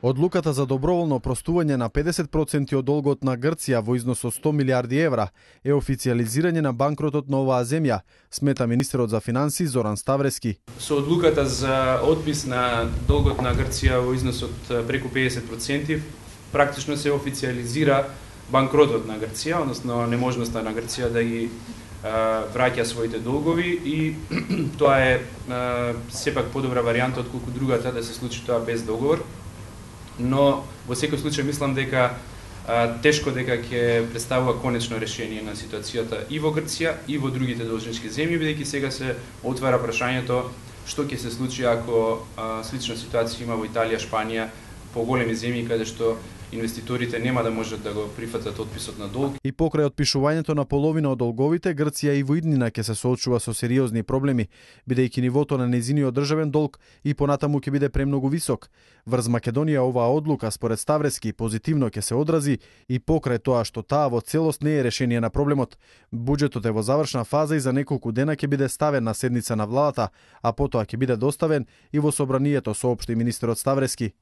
Одлуката за доброволно опростување на 50% од долгот на Грција во износ од 100 милиарди евра е официализирање на банкротот на оваа земја, смета министерот за финансии Зоран Ставрески. Со одлуката за отпис на долгот на Грција во износ од преку 50%, практично се официализира банкротот на Грција, односно неможноста на Грција да ги враќа своите долгови и тоа е сепак подобра варијанта отколку другата да се случи тоа без договор. Но во секој случај мислам дека тешко дека ќе представува конечно решение на ситуацијата и во Грција и во другите должнички земји, бидејќи сега се отвара прашањето што ќе се случи ако слична ситуација има во Италија, Шпанија, поголеми земји каде што инвеститорите нема да можат да го прифатат отписот на долг. И покрај отпишувањето на половина од долговите, Грција и во иднина ќе се соочува со сериозни проблеми, бидејќи нивото на нејзиниот државен долг и понатаму ќе биде премногу висок. Врз Македонија оваа одлука според Ставрески позитивно ќе се одрази и покрај тоа што таа во целост не е решение на проблемот. Буџетот е во завршна фаза и за неколку дена ќе биде ставен на седница на владата, а потоа ќе биде доставен и во собранието, соопшти министерот Ставрески.